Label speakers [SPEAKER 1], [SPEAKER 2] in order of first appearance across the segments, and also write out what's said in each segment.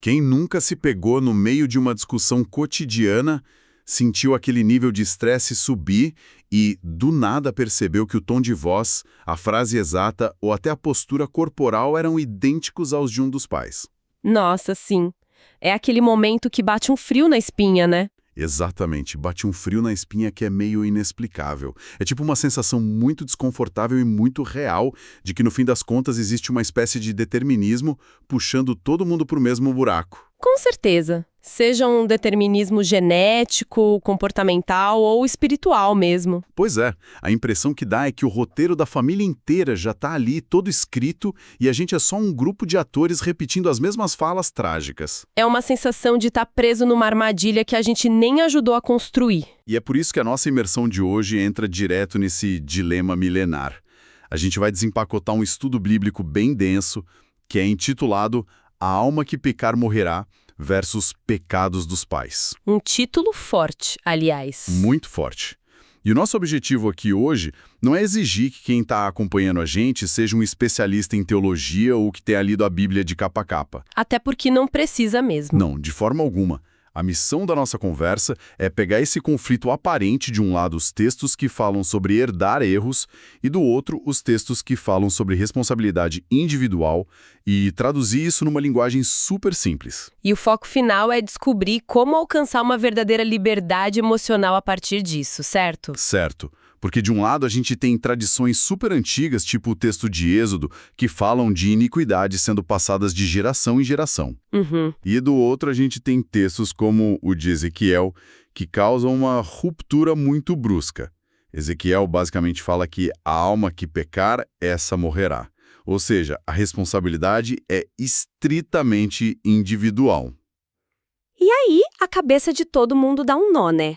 [SPEAKER 1] Quem nunca se pegou no meio de uma discussão cotidiana, sentiu aquele nível de estresse subir e, do nada, percebeu que o tom de voz, a frase exata ou até a postura corporal eram idênticos aos de um dos pais?
[SPEAKER 2] Nossa, sim. É aquele momento que bate um frio na espinha, né?
[SPEAKER 1] Exatamente, bate um frio na espinha que é meio inexplicável. É tipo uma sensação muito desconfortável e muito real de que no fim das contas existe uma espécie de determinismo puxando todo mundo para o mesmo buraco.
[SPEAKER 2] Com certeza. Seja um determinismo genético, comportamental ou espiritual mesmo.
[SPEAKER 1] Pois é, a impressão que dá é que o roteiro da família inteira já está ali todo escrito e a gente é só um grupo de atores repetindo as mesmas falas trágicas.
[SPEAKER 2] É uma sensação de estar preso numa armadilha que a gente nem ajudou a construir.
[SPEAKER 1] E é por isso que a nossa imersão de hoje entra direto nesse dilema milenar. A gente vai desempacotar um estudo bíblico bem denso, que é intitulado A Alma que Pecar Morrerá versus Pecados dos Pais.
[SPEAKER 2] Um título forte, aliás.
[SPEAKER 1] Muito forte. E o nosso objetivo aqui hoje não é exigir que quem está acompanhando a gente seja um especialista em teologia ou que tenha lido a Bíblia de capa a capa.
[SPEAKER 2] Até porque não precisa mesmo.
[SPEAKER 1] Não, de forma alguma. A missão da nossa conversa é pegar esse conflito aparente de um lado os textos que falam sobre herdar erros e do outro os textos que falam sobre responsabilidade individual e traduzir isso numa linguagem super simples.
[SPEAKER 2] E o foco final é descobrir como alcançar uma verdadeira liberdade emocional a partir disso, certo?
[SPEAKER 1] Certo. Porque de um lado a gente tem tradições super antigas, tipo o texto de Êxodo, que falam de iniquidade sendo passadas de geração em geração. E do outro a gente tem textos como o de Ezequiel, que causam uma ruptura muito brusca. Ezequiel basicamente fala que a alma que pecar, essa morrerá. Ou seja, a responsabilidade é estritamente individual.
[SPEAKER 3] E aí, a cabeça de todo mundo dá um nó, né?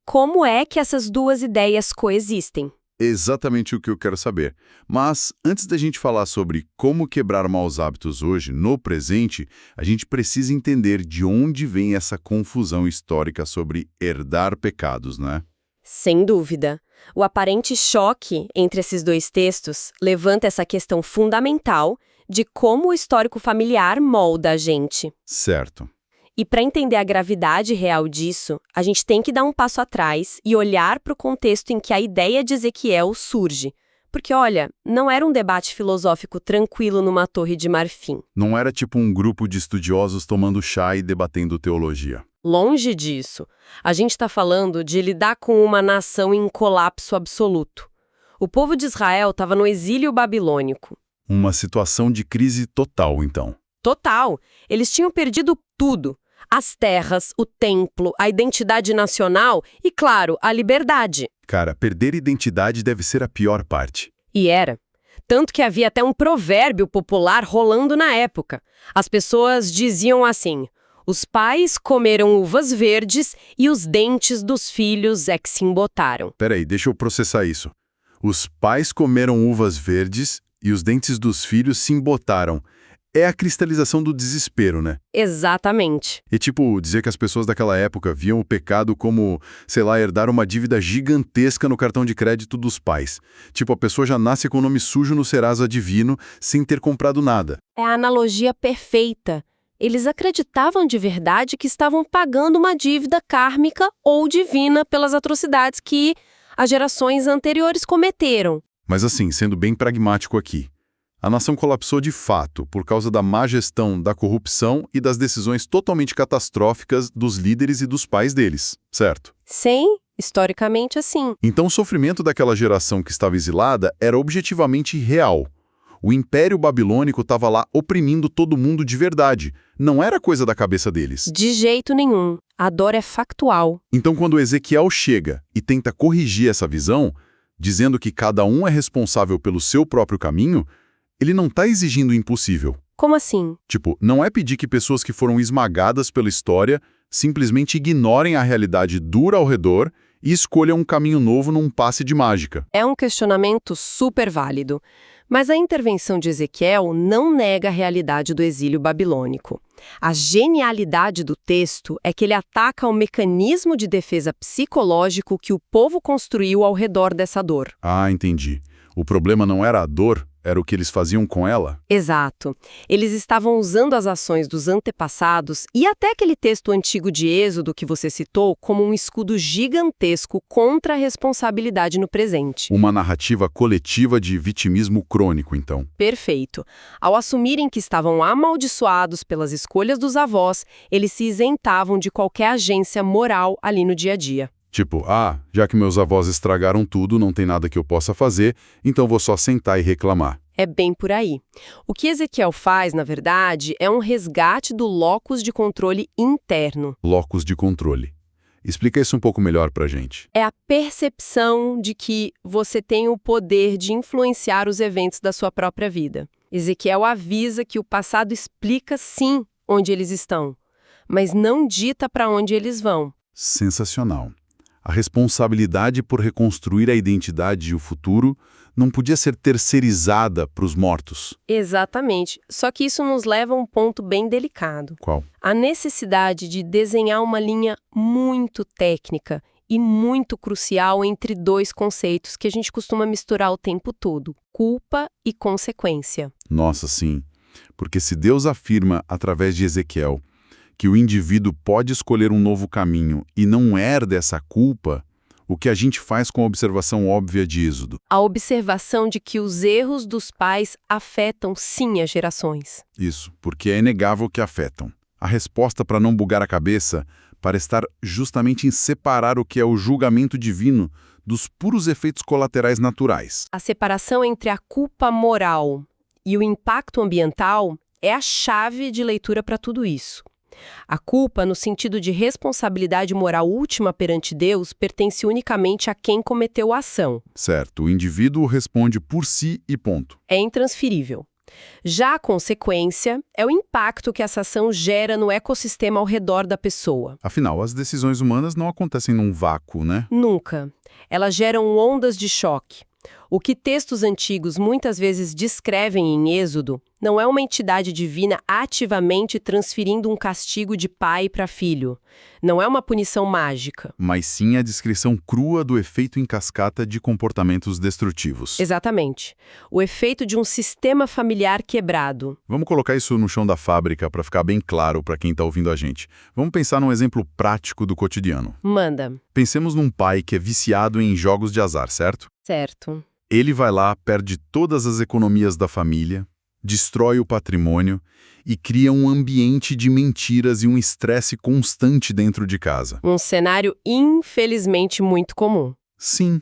[SPEAKER 3] Como é que essas duas ideias coexistem?
[SPEAKER 1] Exatamente o que eu quero saber. Mas, antes da gente falar sobre como quebrar maus hábitos hoje, no presente, a gente precisa entender de onde vem essa confusão histórica sobre herdar pecados, né?
[SPEAKER 3] Sem dúvida. O aparente choque entre esses dois textos levanta essa questão fundamental de como o histórico familiar molda a gente.
[SPEAKER 1] Certo.
[SPEAKER 3] E para entender a gravidade real disso, a gente tem que dar um passo atrás e olhar para o contexto em que a ideia de Ezequiel surge. Porque, olha, não era um debate filosófico tranquilo numa torre de marfim.
[SPEAKER 1] Não era tipo um grupo de estudiosos tomando chá e debatendo teologia.
[SPEAKER 3] Longe disso. A gente está falando de lidar com uma nação em colapso absoluto. O povo de Israel estava no exílio babilônico.
[SPEAKER 1] Uma situação de crise total, então.
[SPEAKER 3] Total. Eles tinham perdido tudo. As terras, o templo, a identidade nacional e, claro, a liberdade.
[SPEAKER 1] Cara, perder identidade deve ser a pior parte.
[SPEAKER 3] E era. Tanto que havia até um provérbio popular rolando na época. As pessoas diziam assim: os pais comeram uvas verdes e os dentes dos filhos é que se embotaram.
[SPEAKER 1] Peraí, deixa eu processar isso. Os pais comeram uvas verdes e os dentes dos filhos se embotaram. É a cristalização do desespero, né?
[SPEAKER 3] Exatamente.
[SPEAKER 1] E tipo, dizer que as pessoas daquela época viam o pecado como, sei lá, herdar uma dívida gigantesca no cartão de crédito dos pais. Tipo, a pessoa já nasce com o nome sujo no Serasa Divino sem ter comprado nada.
[SPEAKER 3] É a analogia perfeita. Eles acreditavam de verdade que estavam pagando uma dívida kármica ou divina pelas atrocidades que as gerações anteriores cometeram.
[SPEAKER 1] Mas assim, sendo bem pragmático aqui, a nação colapsou de fato por causa da má gestão, da corrupção e das decisões totalmente catastróficas dos líderes e dos pais deles, certo?
[SPEAKER 3] Sim, historicamente assim.
[SPEAKER 1] Então o sofrimento daquela geração que estava exilada era objetivamente real. O Império Babilônico estava lá oprimindo todo mundo de verdade. Não era coisa da cabeça deles.
[SPEAKER 3] De jeito nenhum. A dor é factual.
[SPEAKER 1] Então quando Ezequiel chega e tenta corrigir essa visão, dizendo que cada um é responsável pelo seu próprio caminho, ele não está exigindo o impossível.
[SPEAKER 3] Como assim?
[SPEAKER 1] Tipo, não é pedir que pessoas que foram esmagadas pela história simplesmente ignorem a realidade dura ao redor e escolham um caminho novo num passe de mágica.
[SPEAKER 3] É um questionamento super válido. Mas a intervenção de Ezequiel não nega a realidade do exílio babilônico. A genialidade do texto é que ele ataca o mecanismo de defesa psicológico que o povo construiu ao redor dessa dor.
[SPEAKER 1] Ah, entendi. O problema não era a dor, Era o que eles faziam com ela?
[SPEAKER 3] Exato. Eles estavam usando as ações dos antepassados e até aquele texto antigo de Êxodo que você citou como um escudo gigantesco contra a responsabilidade no presente.
[SPEAKER 1] Uma narrativa coletiva de vitimismo crônico, então.
[SPEAKER 3] Perfeito. Ao assumirem que estavam amaldiçoados pelas escolhas dos avós, eles se isentavam de qualquer agência moral ali no dia a dia.
[SPEAKER 1] Tipo, já que meus avós estragaram tudo, não tem nada que eu possa fazer, então vou só sentar e reclamar.
[SPEAKER 3] É bem por aí. O que Ezequiel faz, na verdade, é um resgate do locus de controle interno.
[SPEAKER 1] Locus de controle. Explica isso um pouco melhor pra gente.
[SPEAKER 3] É a percepção de que você tem o poder de influenciar os eventos da sua própria vida. Ezequiel avisa que o passado explica, sim, onde eles estão, mas não dita para onde eles vão.
[SPEAKER 1] Sensacional. A responsabilidade por reconstruir a identidade e o futuro não podia ser terceirizada para os mortos.
[SPEAKER 3] Exatamente. Só que isso nos leva a um ponto bem delicado.
[SPEAKER 1] Qual?
[SPEAKER 3] A necessidade de desenhar uma linha muito técnica e muito crucial entre dois conceitos que a gente costuma misturar o tempo todo: culpa e consequência.
[SPEAKER 1] Nossa, sim. Porque se Deus afirma, através de Ezequiel, que o indivíduo pode escolher um novo caminho e não herda essa culpa, o que a gente faz com a observação óbvia de Êxodo?
[SPEAKER 3] A observação de que os erros dos pais afetam sim as gerações.
[SPEAKER 1] Isso, porque é inegável que afetam. A resposta para não bugar a cabeça para estar justamente em separar o que é o julgamento divino dos puros efeitos colaterais naturais.
[SPEAKER 3] A separação entre a culpa moral e o impacto ambiental é a chave de leitura para tudo isso. A culpa, no sentido de responsabilidade moral última perante Deus, pertence unicamente a quem cometeu a ação.
[SPEAKER 1] Certo, o indivíduo responde por si e ponto.
[SPEAKER 3] É intransferível. Já a consequência é o impacto que essa ação gera no ecossistema ao redor da pessoa.
[SPEAKER 1] Afinal, as decisões humanas não acontecem num vácuo, né?
[SPEAKER 3] Nunca. Elas geram ondas de choque. O que textos antigos muitas vezes descrevem em Êxodo não é uma entidade divina ativamente transferindo um castigo de pai para filho. Não é uma punição mágica.
[SPEAKER 1] Mas sim a descrição crua do efeito em cascata de comportamentos destrutivos.
[SPEAKER 3] Exatamente. O efeito de um sistema familiar quebrado.
[SPEAKER 1] Vamos colocar isso no chão da fábrica para ficar bem claro para quem está ouvindo a gente. Vamos pensar num exemplo prático do cotidiano.
[SPEAKER 3] Manda.
[SPEAKER 1] Pensemos num pai que é viciado em jogos de azar, certo?
[SPEAKER 3] Certo.
[SPEAKER 1] Ele vai lá, perde todas as economias da família, destrói o patrimônio e cria um ambiente de mentiras e um estresse constante dentro de casa.
[SPEAKER 3] Um cenário infelizmente muito comum.
[SPEAKER 1] Sim.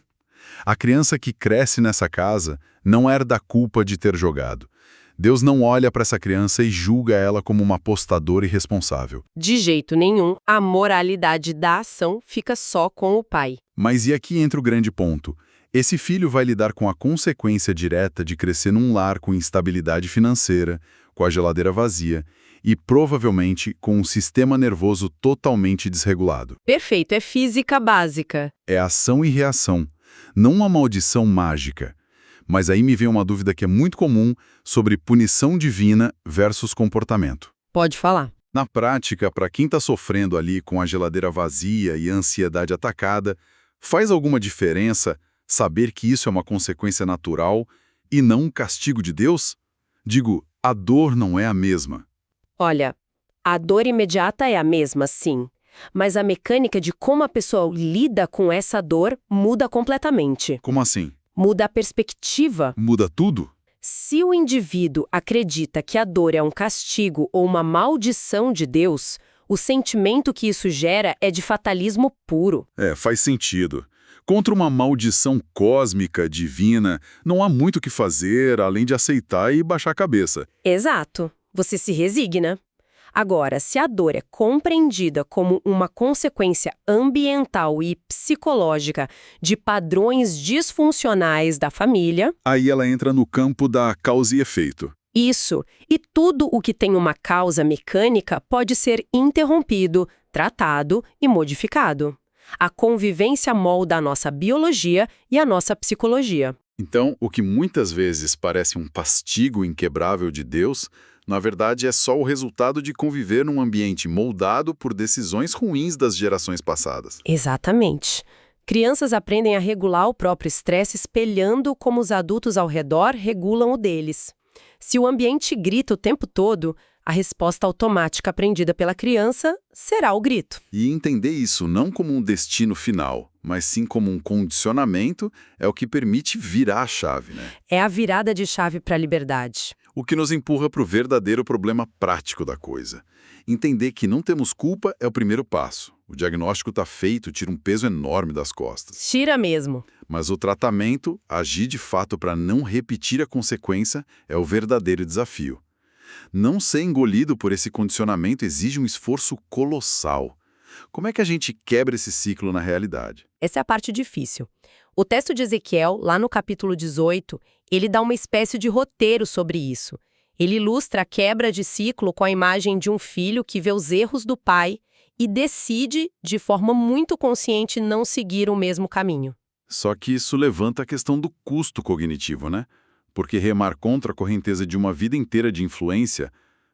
[SPEAKER 1] A criança que cresce nessa casa não herda a culpa de ter jogado. Deus não olha para essa criança e julga ela como uma apostadora irresponsável.
[SPEAKER 3] De jeito nenhum, a moralidade da ação fica só com o pai.
[SPEAKER 1] Mas e aqui entra o grande ponto. Esse filho vai lidar com a consequência direta de crescer num lar com instabilidade financeira, com a geladeira vazia e, provavelmente, com um sistema nervoso totalmente desregulado.
[SPEAKER 3] Perfeito, é física básica.
[SPEAKER 1] É ação e reação, não uma maldição mágica. Mas aí me vem uma dúvida que é muito comum sobre punição divina versus comportamento.
[SPEAKER 3] Pode falar.
[SPEAKER 1] Na prática, para quem está sofrendo ali com a geladeira vazia e a ansiedade atacada, faz alguma diferença saber que isso é uma consequência natural e não um castigo de Deus? Digo, a dor não é a mesma.
[SPEAKER 3] Olha, a dor imediata é a mesma, sim. Mas a mecânica de como a pessoa lida com essa dor muda completamente.
[SPEAKER 1] Como assim?
[SPEAKER 3] Muda a perspectiva.
[SPEAKER 1] Muda tudo?
[SPEAKER 3] Se o indivíduo acredita que a dor é um castigo ou uma maldição de Deus, o sentimento que isso gera é de fatalismo puro.
[SPEAKER 1] Faz sentido. Contra uma maldição cósmica, divina, não há muito o que fazer além de aceitar e baixar a cabeça.
[SPEAKER 3] Exato. Você se resigna. Agora, se a dor é compreendida como uma consequência ambiental e psicológica de padrões disfuncionais da família...
[SPEAKER 1] Aí ela entra no campo da causa e efeito.
[SPEAKER 3] Isso. E tudo o que tem uma causa mecânica pode ser interrompido, tratado e modificado. A convivência molda a nossa biologia e a nossa psicologia.
[SPEAKER 1] Então, o que muitas vezes parece um castigo inquebrável de Deus, na verdade é só o resultado de conviver num ambiente moldado por decisões ruins das gerações passadas.
[SPEAKER 3] Exatamente. Crianças aprendem a regular o próprio estresse espelhando como os adultos ao redor regulam o deles. Se o ambiente grita o tempo todo, a resposta automática aprendida pela criança será o grito.
[SPEAKER 1] E entender isso não como um destino final, mas sim como um condicionamento, é o que permite virar a chave, né?
[SPEAKER 3] É a virada de chave para a liberdade.
[SPEAKER 1] O que nos empurra para o verdadeiro problema prático da coisa. Entender que não temos culpa é o primeiro passo. O diagnóstico está feito, tira um peso enorme das costas.
[SPEAKER 3] Tira mesmo.
[SPEAKER 1] Mas o tratamento, agir de fato para não repetir a consequência, é o verdadeiro desafio. Não ser engolido por esse condicionamento exige um esforço colossal. Como é que a gente quebra esse ciclo na realidade?
[SPEAKER 3] Essa é a parte difícil. O texto de Ezequiel, lá no capítulo 18, ele dá uma espécie de roteiro sobre isso. Ele ilustra a quebra de ciclo com a imagem de um filho que vê os erros do pai e decide, de forma muito consciente, não seguir o mesmo caminho.
[SPEAKER 1] Só que isso levanta a questão do custo cognitivo, né? Porque remar contra a correnteza de uma vida inteira de influência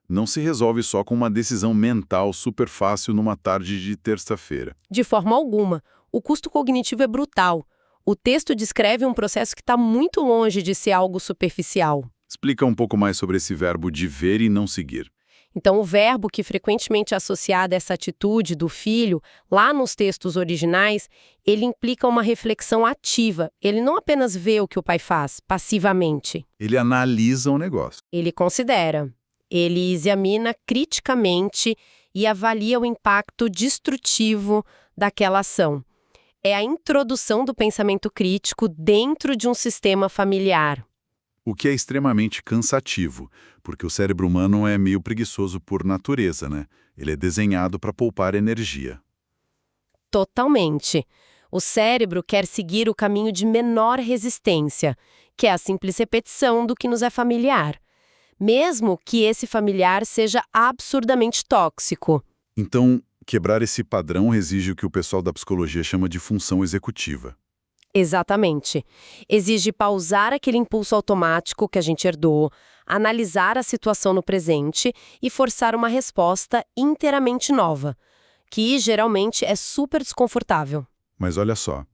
[SPEAKER 1] não se resolve só com uma decisão mental super fácil numa tarde de terça-feira.
[SPEAKER 3] De forma alguma. O custo cognitivo é brutal. O texto descreve um processo que está muito longe de ser algo superficial.
[SPEAKER 1] Explica um pouco mais sobre esse verbo de ver e não seguir.
[SPEAKER 3] Então, o verbo que frequentemente é associado a essa atitude do filho, lá nos textos originais, ele implica uma reflexão ativa. Ele não apenas vê o que o pai faz, passivamente.
[SPEAKER 1] Ele analisa o negócio.
[SPEAKER 3] Ele considera. Ele examina criticamente e avalia o impacto destrutivo daquela ação. É a introdução do pensamento crítico dentro de um sistema familiar.
[SPEAKER 1] O que é extremamente cansativo, porque o cérebro humano é meio preguiçoso por natureza, né? Ele é desenhado para poupar energia.
[SPEAKER 3] Totalmente. O cérebro quer seguir o caminho de menor resistência, que é a simples repetição do que nos é familiar, mesmo que esse familiar seja absurdamente tóxico.
[SPEAKER 1] Então, quebrar esse padrão exige o que o pessoal da psicologia chama de função executiva.
[SPEAKER 3] Exatamente. Exige pausar aquele impulso automático que a gente herdou, analisar a situação no presente e forçar uma resposta inteiramente nova, que geralmente é super desconfortável.
[SPEAKER 1] Mas olha só,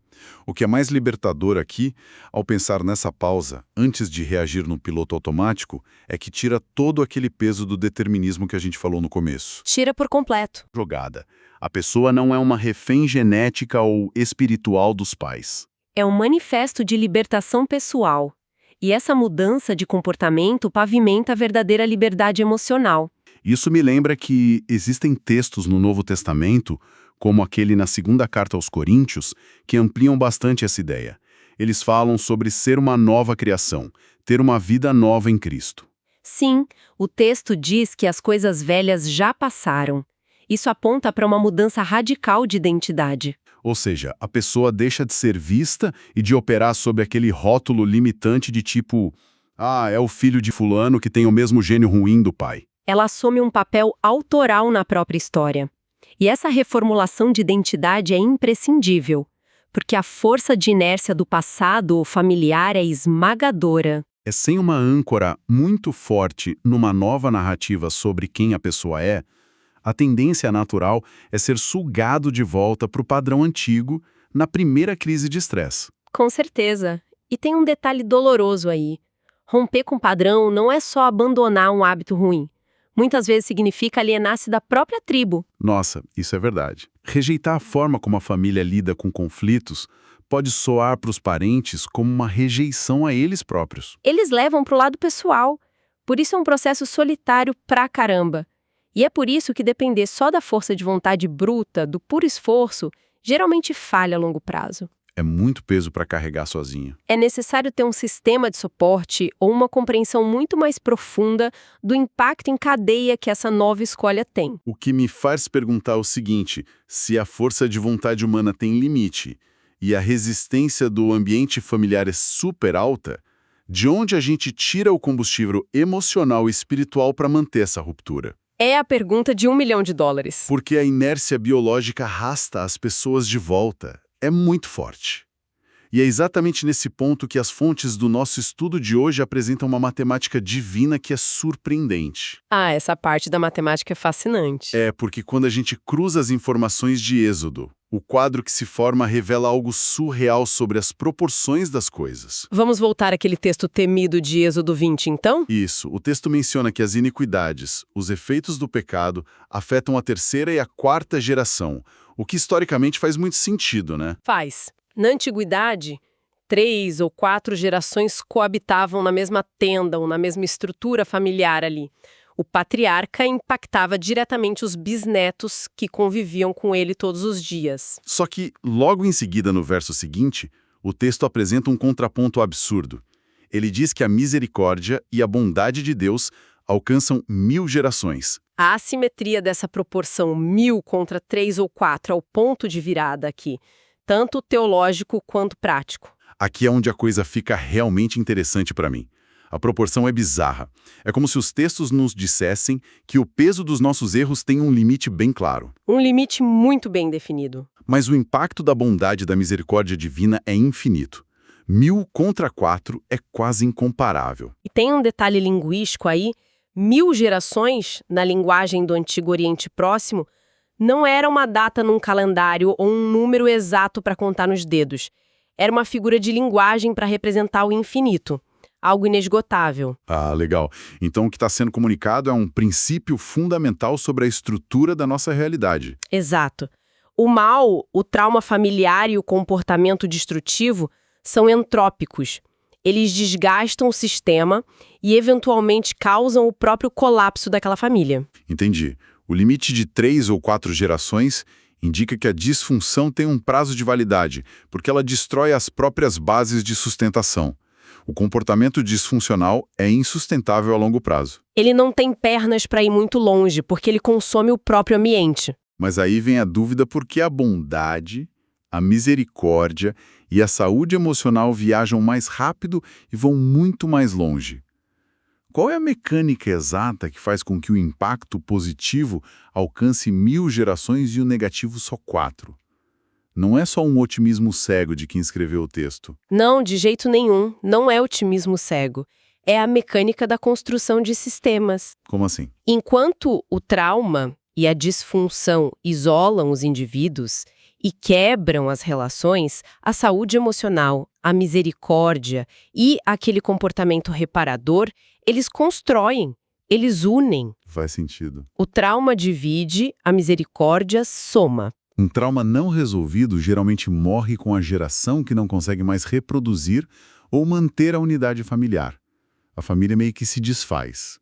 [SPEAKER 1] o que é mais libertador aqui, ao pensar nessa pausa, antes de reagir no piloto automático, é que tira todo aquele peso do determinismo que a gente falou no começo.
[SPEAKER 3] Tira por completo.
[SPEAKER 1] Jogada. A pessoa não é uma refém genética ou espiritual dos pais.
[SPEAKER 3] É um manifesto de libertação pessoal. E essa mudança de comportamento pavimenta a verdadeira liberdade emocional.
[SPEAKER 1] Isso me lembra que existem textos no Novo Testamento, como aquele na segunda carta aos Coríntios, que ampliam bastante essa ideia. Eles falam sobre ser uma nova criação, ter uma vida nova em Cristo.
[SPEAKER 3] Sim, o texto diz que as coisas velhas já passaram. Isso aponta para uma mudança radical de identidade.
[SPEAKER 1] Ou seja, a pessoa deixa de ser vista e de operar sob aquele rótulo limitante de tipo, é o filho de fulano que tem o mesmo gênio ruim do pai.
[SPEAKER 3] Ela assume um papel autoral na própria história. E essa reformulação de identidade é imprescindível, porque a força de inércia do passado familiar é esmagadora.
[SPEAKER 1] É sem uma âncora muito forte numa nova narrativa sobre quem a pessoa é, a tendência natural é ser sugado de volta para o padrão antigo na primeira crise de estresse.
[SPEAKER 3] Com certeza. E tem um detalhe doloroso aí. Romper com o padrão não é só abandonar um hábito ruim. Muitas vezes significa alienar-se da própria tribo.
[SPEAKER 1] Nossa, isso é verdade. Rejeitar a forma como a família lida com conflitos pode soar para os parentes como uma rejeição a eles próprios.
[SPEAKER 3] Eles levam para o lado pessoal. Por isso é um processo solitário pra caramba. E é por isso que depender só da força de vontade bruta, do puro esforço, geralmente falha a longo prazo.
[SPEAKER 1] É muito peso para carregar sozinho.
[SPEAKER 3] É necessário ter um sistema de suporte ou uma compreensão muito mais profunda do impacto em cadeia que essa nova escolha tem.
[SPEAKER 1] O que me faz perguntar o seguinte, se a força de vontade humana tem limite e a resistência do ambiente familiar é super alta, de onde a gente tira o combustível emocional e espiritual para manter essa ruptura?
[SPEAKER 3] É a pergunta de $1 milhão.
[SPEAKER 1] Porque a inércia biológica arrasta as pessoas de volta. É muito forte. E é exatamente nesse ponto que as fontes do nosso estudo de hoje apresentam uma matemática divina que é surpreendente.
[SPEAKER 3] Essa parte da matemática é fascinante.
[SPEAKER 1] É porque quando a gente cruza as informações de Êxodo, O quadro que se forma revela algo surreal sobre as proporções das coisas.
[SPEAKER 2] Vamos voltar àquele texto temido de Êxodo 20, então?
[SPEAKER 1] Isso, o texto menciona que as iniquidades, os efeitos do pecado, afetam a terceira e a quarta geração, o que historicamente faz muito sentido, né?
[SPEAKER 2] Faz. Na antiguidade, 3 ou 4 gerações coabitavam na mesma tenda ou na mesma estrutura familiar ali. O patriarca impactava diretamente os bisnetos que conviviam com ele todos os dias.
[SPEAKER 1] Só que, logo em seguida, no verso seguinte, o texto apresenta um contraponto absurdo. Ele diz que a misericórdia e a bondade de Deus alcançam 1000 gerações.
[SPEAKER 2] A assimetria dessa proporção 1000 contra 3 ou 4 é o ponto de virada aqui, tanto teológico quanto prático.
[SPEAKER 1] Aqui é onde a coisa fica realmente interessante para mim. A proporção é bizarra. É como se os textos nos dissessem que o peso dos nossos erros tem um limite bem claro.
[SPEAKER 2] Um limite muito bem definido.
[SPEAKER 1] Mas o impacto da bondade e da misericórdia divina é infinito. 1000 contra 4 é quase incomparável.
[SPEAKER 2] E tem um detalhe linguístico aí: 1000 gerações, na linguagem do Antigo Oriente Próximo, não era uma data num calendário ou um número exato para contar nos dedos. Era uma figura de linguagem para representar o infinito. Algo inesgotável.
[SPEAKER 1] Ah, legal. Então o que está sendo comunicado é um princípio fundamental sobre a estrutura da nossa realidade.
[SPEAKER 2] Exato. O mal, o trauma familiar e o comportamento destrutivo são entrópicos. Eles desgastam o sistema e, eventualmente, causam o próprio colapso daquela família.
[SPEAKER 1] Entendi. O limite de 3 ou 4 gerações indica que a disfunção tem um prazo de validade, porque ela destrói as próprias bases de sustentação. O comportamento disfuncional é insustentável a longo prazo.
[SPEAKER 2] Ele não tem pernas para ir muito longe, porque ele consome o próprio ambiente.
[SPEAKER 1] Mas aí vem a dúvida por que a bondade, a misericórdia e a saúde emocional viajam mais rápido e vão muito mais longe. Qual é a mecânica exata que faz com que o impacto positivo alcance 1000 gerações e o negativo só 4? Não é só um otimismo cego de quem escreveu o texto.
[SPEAKER 2] Não, de jeito nenhum. Não é otimismo cego. É a mecânica da construção de sistemas.
[SPEAKER 1] Como assim?
[SPEAKER 2] Enquanto o trauma e a disfunção isolam os indivíduos e quebram as relações, a saúde emocional, a misericórdia e aquele comportamento reparador, eles constroem, eles unem.
[SPEAKER 1] Faz sentido.
[SPEAKER 2] O trauma divide, a misericórdia soma.
[SPEAKER 1] Um trauma não resolvido geralmente morre com a geração que não consegue mais reproduzir ou manter a unidade familiar. A família meio que se desfaz.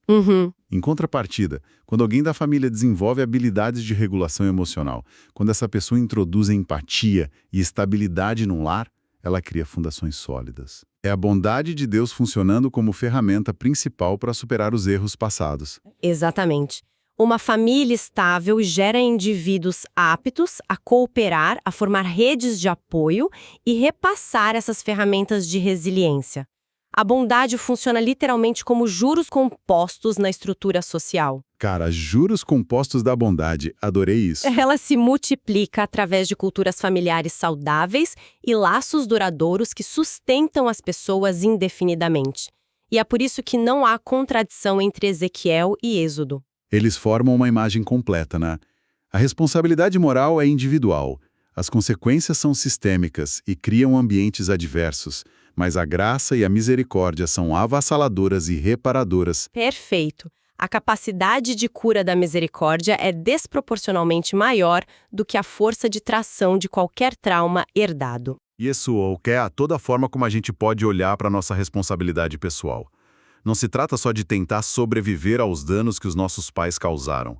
[SPEAKER 1] Em contrapartida, quando alguém da família desenvolve habilidades de regulação emocional, quando essa pessoa introduz empatia e estabilidade num lar, ela cria fundações sólidas. É a bondade de Deus funcionando como ferramenta principal para superar os erros passados.
[SPEAKER 2] Exatamente. Uma família estável gera indivíduos aptos a cooperar, a formar redes de apoio e repassar essas ferramentas de resiliência. A bondade funciona literalmente como juros compostos na estrutura social.
[SPEAKER 1] Cara, juros compostos da bondade, adorei isso.
[SPEAKER 2] Ela se multiplica através de culturas familiares saudáveis e laços duradouros que sustentam as pessoas indefinidamente. E é por isso que não há contradição entre Ezequiel e Êxodo.
[SPEAKER 1] Eles formam uma imagem completa, né? A responsabilidade moral é individual, as consequências são sistêmicas e criam ambientes adversos, mas a graça e a misericórdia são avassaladoras e reparadoras.
[SPEAKER 2] Perfeito. A capacidade de cura da misericórdia é desproporcionalmente maior do que a força de tração de qualquer trauma herdado.
[SPEAKER 1] Isso é toda a forma como a gente pode olhar para a nossa responsabilidade pessoal. Não se trata só de tentar sobreviver aos danos que os nossos pais causaram.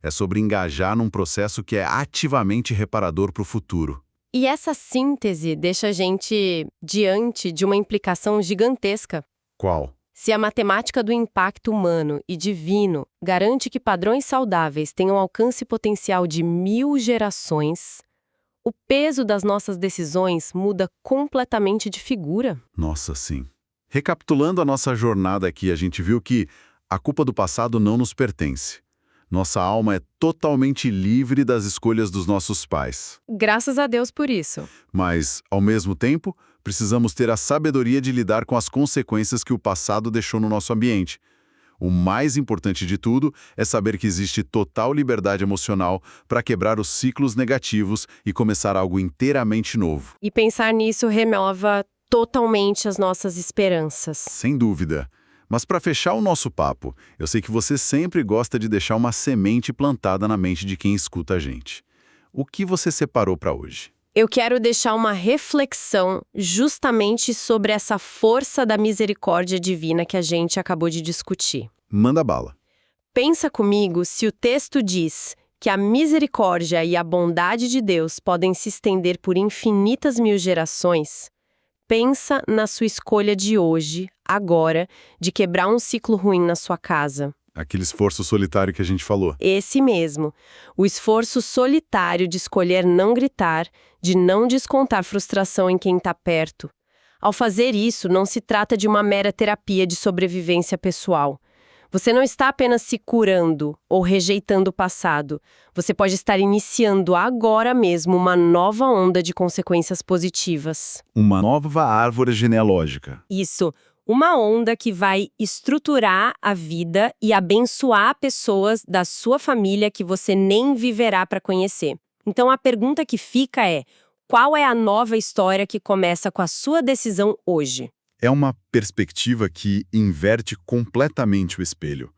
[SPEAKER 1] É sobre engajar num processo que é ativamente reparador para o futuro.
[SPEAKER 2] E essa síntese deixa a gente diante de uma implicação gigantesca.
[SPEAKER 1] Qual?
[SPEAKER 2] Se a matemática do impacto humano e divino garante que padrões saudáveis tenham alcance potencial de 1000 gerações, o peso das nossas decisões muda completamente de figura.
[SPEAKER 1] Nossa, sim. Recapitulando a nossa jornada aqui, a gente viu que a culpa do passado não nos pertence. Nossa alma é totalmente livre das escolhas dos nossos pais.
[SPEAKER 2] Graças a Deus por isso.
[SPEAKER 1] Mas, ao mesmo tempo, precisamos ter a sabedoria de lidar com as consequências que o passado deixou no nosso ambiente. O mais importante de tudo é saber que existe total liberdade emocional para quebrar os ciclos negativos e começar algo inteiramente novo.
[SPEAKER 2] E pensar nisso renova totalmente as nossas esperanças.
[SPEAKER 1] Sem dúvida. Mas para fechar o nosso papo, eu sei que você sempre gosta de deixar uma semente plantada na mente de quem escuta a gente. O que você separou para hoje?
[SPEAKER 2] Eu quero deixar uma reflexão justamente sobre essa força da misericórdia divina que a gente acabou de discutir.
[SPEAKER 1] Manda bala.
[SPEAKER 2] Pensa comigo se o texto diz que a misericórdia e a bondade de Deus podem se estender por infinitas mil gerações. Pensa na sua escolha de hoje, agora, de quebrar um ciclo ruim na sua casa.
[SPEAKER 1] Aquele esforço solitário que a gente falou.
[SPEAKER 2] Esse mesmo. O esforço solitário de escolher não gritar, de não descontar frustração em quem está perto. Ao fazer isso, não se trata de uma mera terapia de sobrevivência pessoal. Você não está apenas se curando ou rejeitando o passado. Você pode estar iniciando agora mesmo uma nova onda de consequências positivas.
[SPEAKER 1] Uma nova árvore genealógica.
[SPEAKER 2] Isso. Uma onda que vai estruturar a vida e abençoar pessoas da sua família que você nem viverá para conhecer. Então a pergunta que fica é: qual é a nova história que começa com a sua decisão hoje?
[SPEAKER 1] É uma perspectiva que inverte completamente o espelho.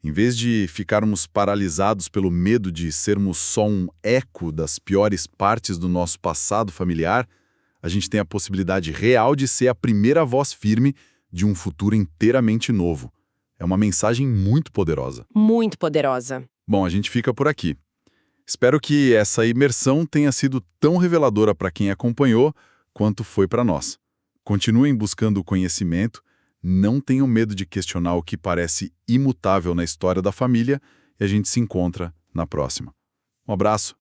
[SPEAKER 1] Em vez de ficarmos paralisados pelo medo de sermos só um eco das piores partes do nosso passado familiar, a gente tem a possibilidade real de ser a primeira voz firme de um futuro inteiramente novo. É uma mensagem muito poderosa.
[SPEAKER 2] Muito poderosa.
[SPEAKER 1] Bom, a gente fica por aqui. Espero que essa imersão tenha sido tão reveladora para quem acompanhou quanto foi para nós. Continuem buscando o conhecimento, não tenham medo de questionar o que parece imutável na história da família e a gente se encontra na próxima. Um abraço.